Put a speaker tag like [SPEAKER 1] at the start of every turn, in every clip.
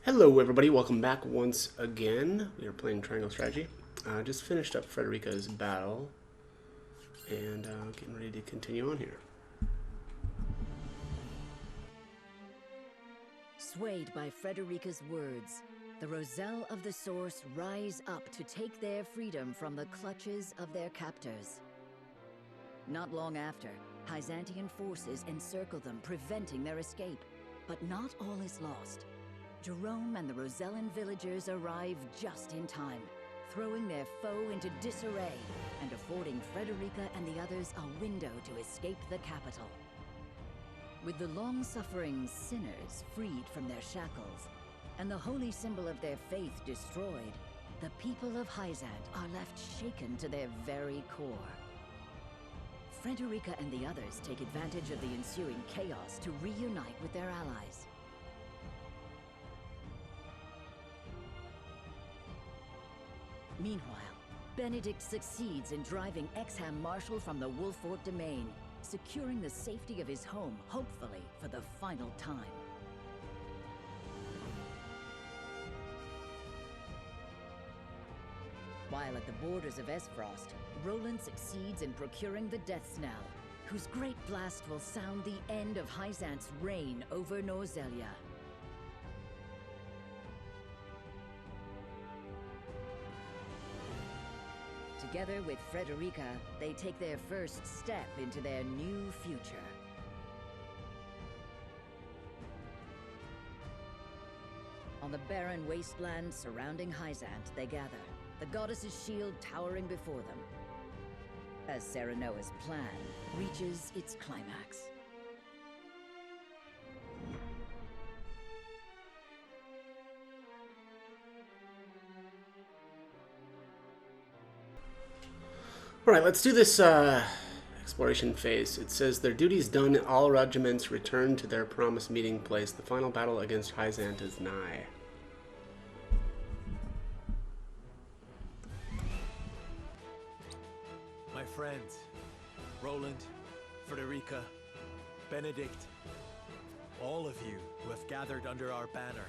[SPEAKER 1] Hello everybody, welcome back once again. We are playing Triangle Strategy. Just finished up Frederica's battle and getting ready to continue on here.
[SPEAKER 2] Swayed by Frederica's words, the Roselle of the Source rise up to take their freedom from the clutches of their captors. Not long after, Byzantine forces encircle them, preventing their escape. But not all is lost. Jerome and the Rosellan villagers arrive just in time, throwing their foe into disarray and affording Frederica and the others a window to escape the capital. With the long-suffering sinners freed from their shackles, and the holy symbol of their faith destroyed, the people of Hyzant are left shaken to their very core. Frederica and the others take advantage of the ensuing chaos to reunite with their allies. Meanwhile, Benedict succeeds in driving Exham Marshal from the Wolfort domain, securing the safety of his home, hopefully for the final time. While at the borders of Esfrost, Roland succeeds in procuring the Death Knell, whose great blast will sound the end of Hyzant's reign over Norzelia. Together with Frederica, they take their first step into their new future. On the barren wasteland surrounding Hyzant, they gather, the goddess's shield towering before them, as Serenoa's plan reaches its climax.
[SPEAKER 1] Alright, let's do this exploration phase. It says, their duties done, all regiments return to their promised meeting place. The final battle against Hyzant is nigh.
[SPEAKER 3] My friends, Roland, Frederica, Benedict, all of you who have gathered under our banner,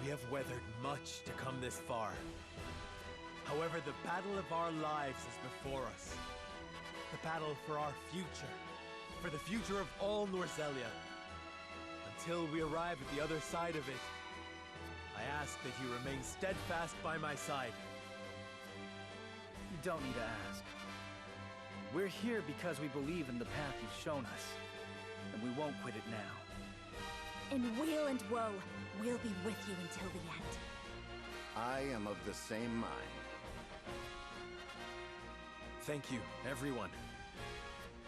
[SPEAKER 3] we have weathered much to come this far. However, the battle of our lives is before us. The battle for our future, for the future of all Norzelia. Until we arrive at the other side of it, I ask that you remain steadfast by my side.
[SPEAKER 4] You don't need to ask. We're here because we believe in the path you've shown us, and we won't quit it now.
[SPEAKER 5] In weal and woe, we'll be with you until the end.
[SPEAKER 6] I am of the same mind.
[SPEAKER 3] Thank you, everyone.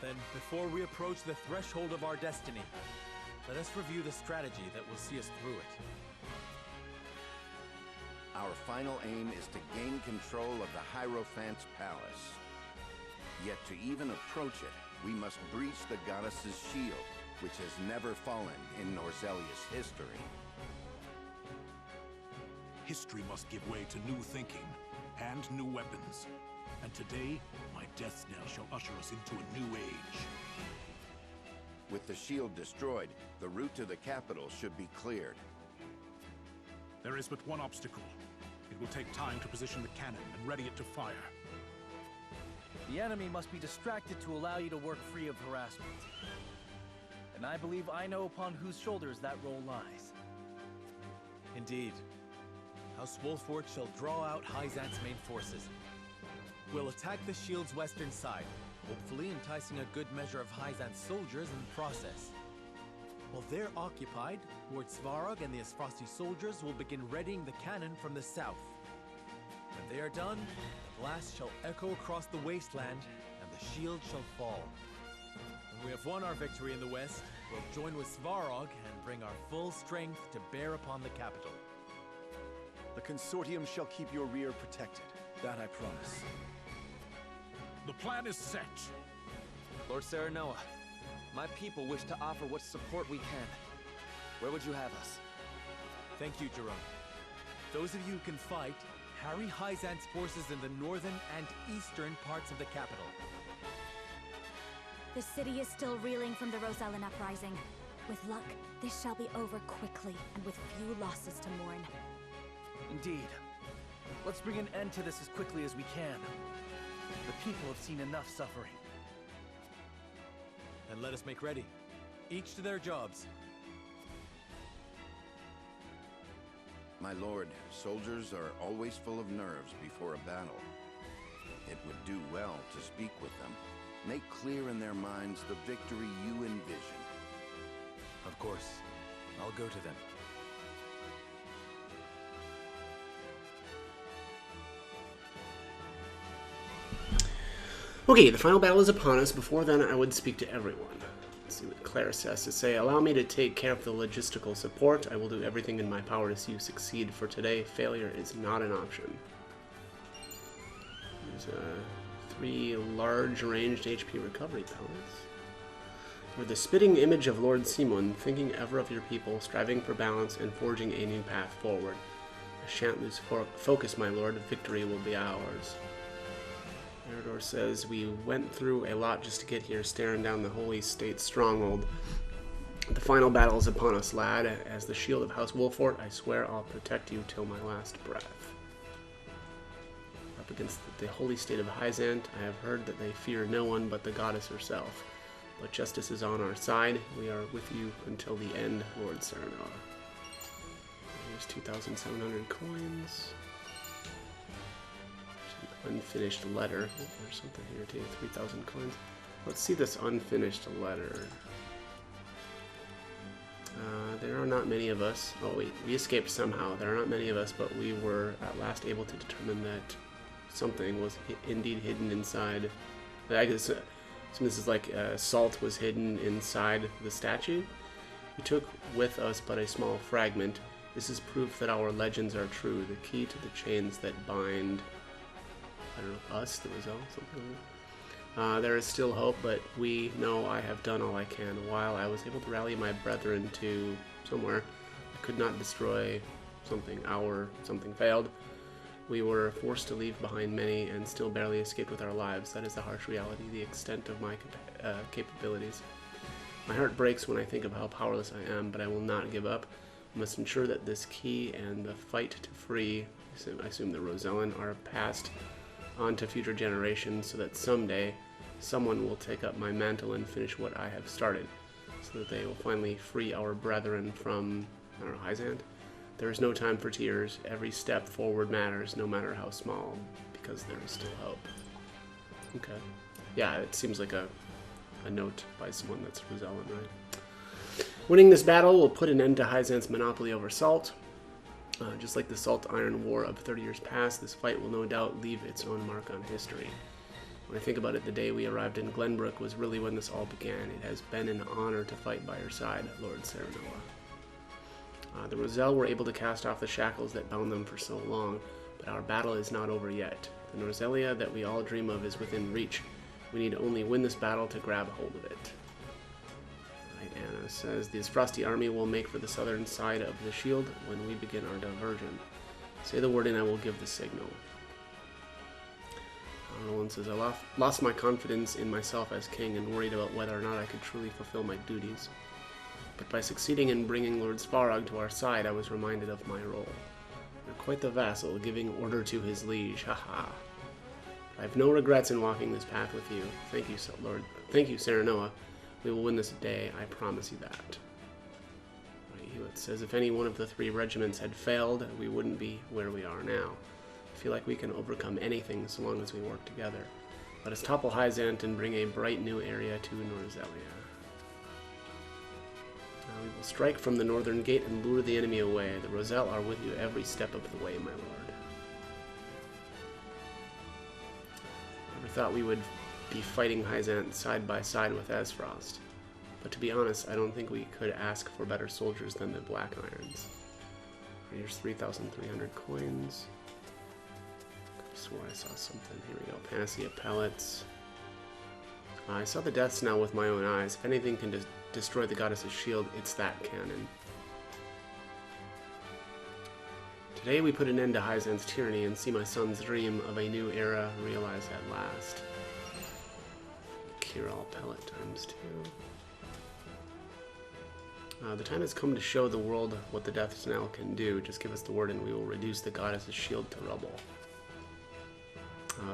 [SPEAKER 3] Then, before we approach the threshold of our destiny, let us review the strategy that will see us through it.
[SPEAKER 6] Our final aim is to gain control of the Hierophant's palace. Yet to even approach it, we must breach the goddess's shield, which has never fallen in Norzelia's history.
[SPEAKER 7] History must give way to new thinking and new weapons. And today, my death knell shall usher us into a new age.
[SPEAKER 6] With the shield destroyed, the route to the capital should be cleared.
[SPEAKER 7] There is but one obstacle. It will take time to position the cannon and ready it to fire.
[SPEAKER 4] The enemy must be distracted to allow you to work free of harassment. And I believe I know upon whose shoulders that role lies.
[SPEAKER 3] Indeed. House Wolfort shall draw out Hyzant's main forces. We'll attack the shield's western side, hopefully enticing a good measure of Hyzant's soldiers in the process. While they're occupied, Lord Svarog and the Esfrosti soldiers will begin readying the cannon from the south. When they are done, the blast shall echo across the wasteland, and the shield shall fall. When we have won our victory in the west, we'll join with Svarog and bring our full strength to bear upon the capital.
[SPEAKER 8] The Consortium shall keep your rear protected. That I promise.
[SPEAKER 7] The plan is set.
[SPEAKER 9] Lord Serenoa, my people wish to offer what support we can. Where would you have us?
[SPEAKER 3] Thank you, Jerome. Those of you who can fight, harry Hyzant's forces in the northern and eastern parts of the capital.
[SPEAKER 5] The city is still reeling from the Rosellan uprising. With luck, this shall be over quickly and with few losses to mourn.
[SPEAKER 4] Indeed. Let's bring an end to this as quickly as we can. The people have seen enough suffering.
[SPEAKER 3] And let us make ready. Each to their jobs.
[SPEAKER 6] My lord, soldiers are always full of nerves before a battle. It would do well to speak with them. Make clear in their minds the victory you envision.
[SPEAKER 3] Of course. I'll go to them.
[SPEAKER 1] Okay, the final battle is upon us. Before then, I would speak to everyone. Let's see what Claris has to say. Allow me to take care of the logistical support. I will do everything in my power to see you succeed. For today, failure is not an option. There's 3 large ranged HP recovery pellets. We're the spitting image of Lord Simon, thinking ever of your people, striving for balance and forging a new path forward. I shan't lose focus, my lord. Victory will be ours. Eredor says, we went through a lot just to get here, staring down the Holy State stronghold. The final battle is upon us, lad. As the shield of House Wolfort, I swear I'll protect you till my last breath. Up against the Holy State of Hyzant, I have heard that they fear no one but the goddess herself. But justice is on our side. We are with you until the end, Lord Serenoa. Here's 2,700 coins. Unfinished letter. Oh, there's something here too. 3,000 coins. Let's see this unfinished letter. There are not many of us. Oh wait, we escaped somehow. There are not many of us, but we were at last able to determine that something was indeed hidden inside. I guess so this is like salt was hidden inside the statue. We took with us but a small fragment. This is proof that our legends are true. The key to the chains that bind. I don't know, us, the result, something like that. There is still hope, but we know I have done all I can. While I was able to rally my brethren to somewhere, I could not destroy something. Something failed. We were forced to leave behind many and still barely escaped with our lives. That is the harsh reality, the extent of my capabilities. My heart breaks when I think of how powerless I am, but I will not give up. I must ensure that this key and the fight to free, I assume the Rosellan, are passed on to future generations so that someday someone will take up my mantle and finish what I have started, so that they will finally free our brethren from, I don't know, Hyzant? There is no time for tears. Every step forward matters, no matter how small, because there is still hope. Okay. Yeah, it seems like a note by someone that's Rosellan, right? Winning this battle will put an end to Hyzant's monopoly over salt. Just like the Salt-Iron War of 30 years past, this fight will no doubt leave its own mark on history. When I think about it, the day we arrived in Glenbrook was really when this all began. It has been an honor to fight by your side, Lord Serenoa. The Roselle were able to cast off the shackles that bound them for so long, but our battle is not over yet. The Norzelia that we all dream of is within reach. We need only win this battle to grab hold of it. Anna says, this frosty army will make for the southern side of the shield when we begin our diversion. Say the word and I will give the signal. Roland says, I lost my confidence in myself as king and worried about whether or not I could truly fulfill my duties. But by succeeding in bringing Lord Svarog to our side, I was reminded of my role. You're quite the vassal, giving order to his liege, haha. I have no regrets in walking this path with you. Thank you, Thank you, Serenoa. We will win this day, I promise you that. Right, Hewitt says, if any one of the 3 regiments had failed, we wouldn't be where we are now. I feel like we can overcome anything so long as we work together. Let us topple Hyzant and bring a bright new area to Norzelia. We will strike from the northern gate and lure the enemy away. The Roselle are with you every step of the way, my lord. Never thought we would be fighting Hyzant side by side with Ezfrost. But to be honest, I don't think we could ask for better soldiers than the Black Irons. Here's 3,300 coins. I swore I saw something. Here we go. Panacea pellets. I saw the deaths now with my own eyes. If anything can destroy the goddess's shield, it's that cannon. Today we put an end to Hyzant's tyranny and see my son's dream of a new era realized at last. Kiral pellet ×2. The time has come to show the world what the Death Knell can do. Just give us the word and we will reduce the goddess's shield to rubble.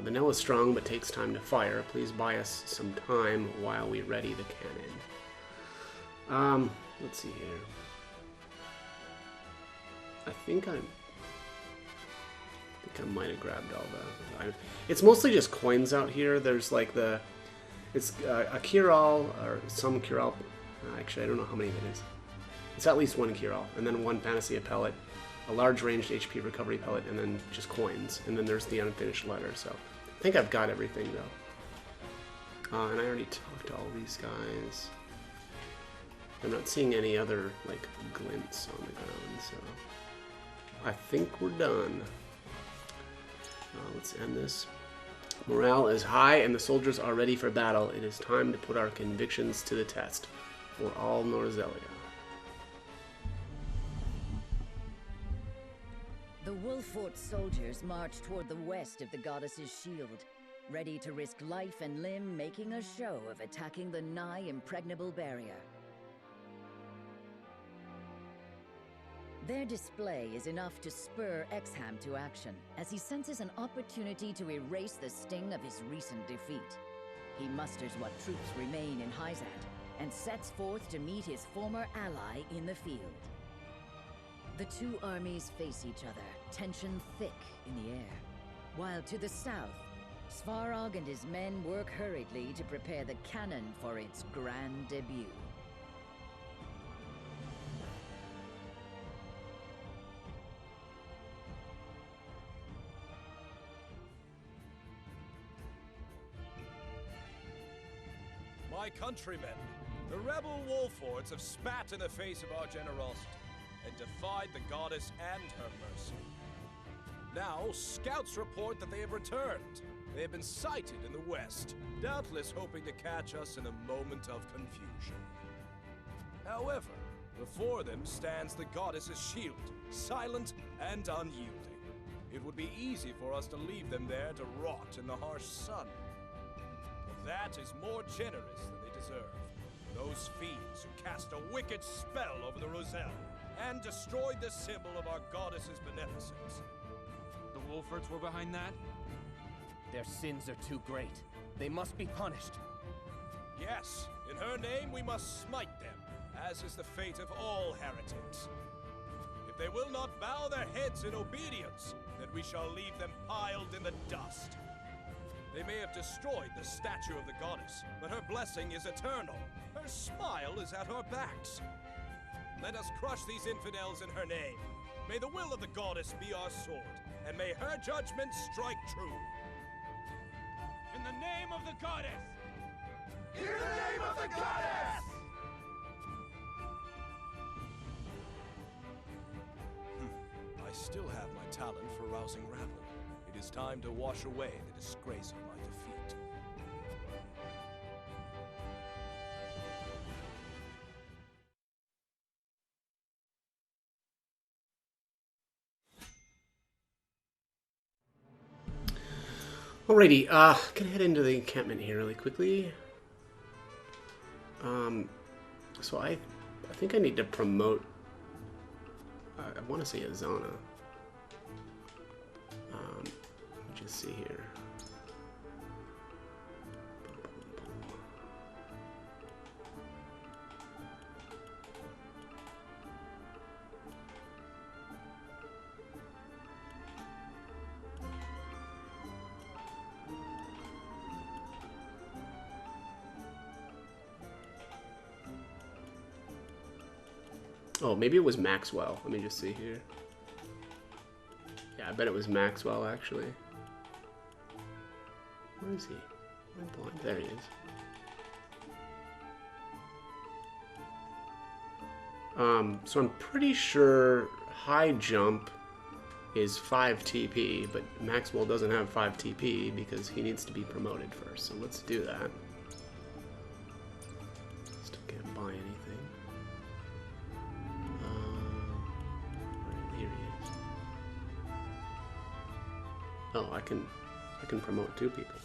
[SPEAKER 1] The knell is strong but takes time to fire. Please buy us some time while we ready the cannon. Let's see here. I think I might have grabbed all the items. It's mostly just coins out here. There's like it's a Kiral, or some Kiral. Actually, I don't know how many that is. It's at least one Kiral, and then one Panacea pellet, a large ranged HP recovery pellet, and then just coins. And then there's the unfinished letter. So I think I've got everything though. And I already talked to all these guys. I'm not seeing any other like glints on the ground, so I think we're done. Let's end this. Morale is high and the soldiers are ready for battle. It is time to put our convictions to the test for all Norzelia.
[SPEAKER 2] The Wolffort soldiers march toward the west of the goddess's shield, ready to risk life and limb making a show of attacking the nigh impregnable barrier. Their display is enough to spur Exham to action, as he senses an opportunity to erase the sting of his recent defeat. He musters what troops remain in Hyzat, and sets forth to meet his former ally in the field. The two armies face each other, tension thick in the air. While to the south, Svarog and his men work hurriedly to prepare the cannon for its grand debut.
[SPEAKER 10] My countrymen, the rebel Wolffords have spat in the face of our generosity and defied the goddess and her mercy. Now, scouts report that they have returned. They have been sighted in the west, doubtless hoping to catch us in a moment of confusion. However, before them stands the goddess's shield, silent and unyielding. It would be easy for us to leave them there to rot in the harsh sun. But that is more generous than they deserve. Those fiends who cast a wicked spell over the Roselle and destroyed the symbol of our goddess's beneficence.
[SPEAKER 9] The Wolffords were behind that?
[SPEAKER 4] Their sins are too great. They must be punished.
[SPEAKER 10] Yes, in her name we must smite them, as is the fate of all heretics. If they will not bow their heads in obedience, then we shall leave them piled in the dust. They may have destroyed the statue of the goddess, but her blessing is eternal. Her smile is at our backs. Let us crush these infidels in her name. May the will of the goddess be our sword, and may her judgment strike true.
[SPEAKER 11] In the name of the goddess!
[SPEAKER 12] In the name of the goddess!
[SPEAKER 10] I still have my talent for rousing rabble. It is time to wash away the disgrace of my defeat.
[SPEAKER 1] Alrighty, gonna head into the encampment here really quickly. So I think I need to promote. I want to say Azana. Let me just see here. Oh, maybe it was Maxwell. Let me just see here. Yeah, I bet it was Maxwell, actually. Where is he? Am I blind? There he is. So I'm pretty sure high jump is 5 TP, but Maxwell doesn't have 5 TP because he needs to be promoted first. So let's do that. Still can't buy anything. Here he is. Oh, I can promote 2 people.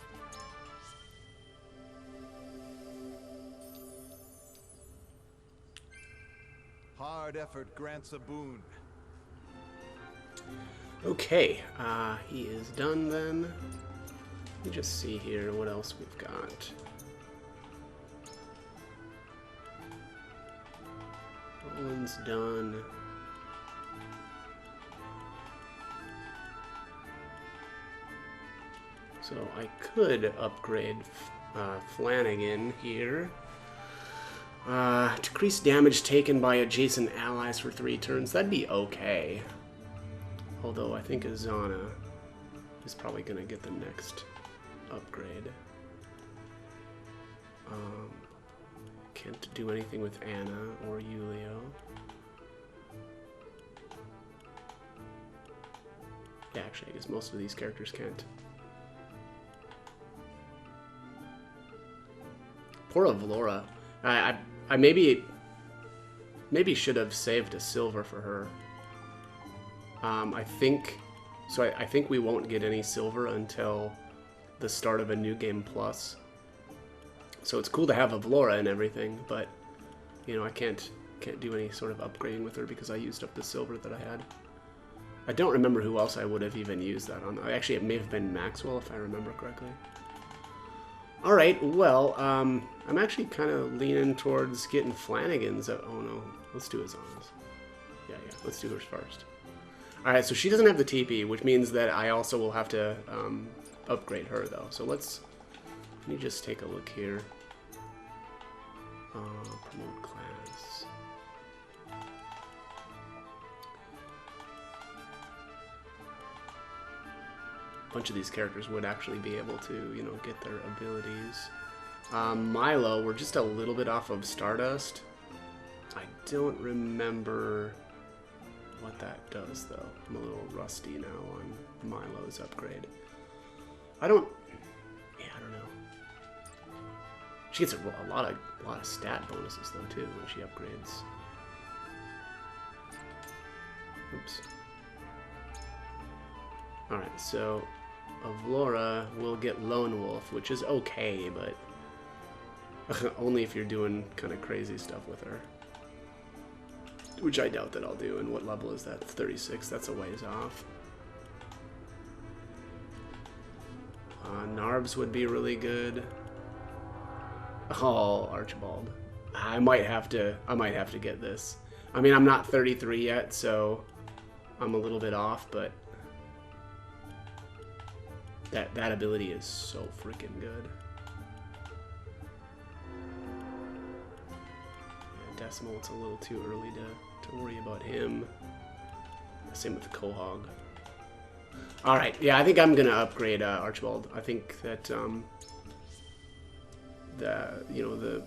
[SPEAKER 8] hard effort grants a boon.
[SPEAKER 1] Okay, he is done then. Let me just see here what else we've got. One's done. So I could upgrade Flanagan here. Decrease damage taken by adjacent allies for 3 turns. That'd be okay. Although I think Azana is probably going to get the next upgrade. Can't do anything with Anna or Yulio. Yeah, actually, I guess most of these characters can't. Poor Avlora. I maybe should have saved a silver for her. I think we won't get any silver until the start of a new game plus. So it's cool to have Avlora and everything, but you know, I can't do any sort of upgrading with her because I used up the silver that I had. I don't remember who else I would have even used that on. Actually, it may have been Maxwell if I remember correctly. Alright, well, I'm actually kind of leaning towards getting Flanagan's. Oh no, let's do Azana's. Yeah, let's do hers first. Alright, so she doesn't have the TP, which means that I also will have to upgrade her, though. So let me just take a look here. Promote class. A bunch of these characters would actually be able to, you know, get their abilities. Milo, we're just a little bit off of Stardust. I don't remember what that does, though. I'm a little rusty now on Milo's upgrade. I don't know. She gets a lot of stat bonuses, though, too, when she upgrades. Oops. Alright, so Avlora will get Lone Wolf, which is okay, but only if you're doing kind of crazy stuff with her. Which I doubt that I'll do. And what level is that? 36. That's a ways off. Narbs would be really good. Oh, Archibald. I might have to get this. I mean, I'm not 33 yet, so I'm a little bit off, but that ability is so freaking good. Yeah, Decimal, it's a little too early to worry about him. Same with the Quahog. Alright, yeah, I think I'm gonna upgrade Archibald. I think that the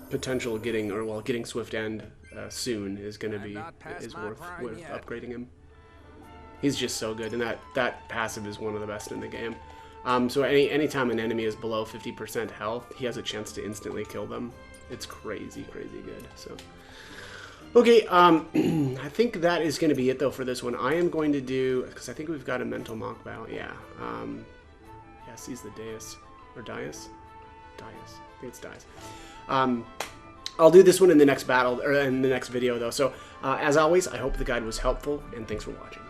[SPEAKER 1] potential getting Swift End soon is gonna be worth upgrading him. He's just so good, and that passive is one of the best in the game. So anytime an enemy is below 50% health, he has a chance to instantly kill them. It's crazy good. So, okay, I think that is going to be it though for this one. I am going to do, because I think we've got a mental mock battle. Yeah, yeah, seize the Dais or Dais. I think it's Dais. I'll do this one in the next battle or in the next video though. So as always, I hope the guide was helpful, and thanks for watching.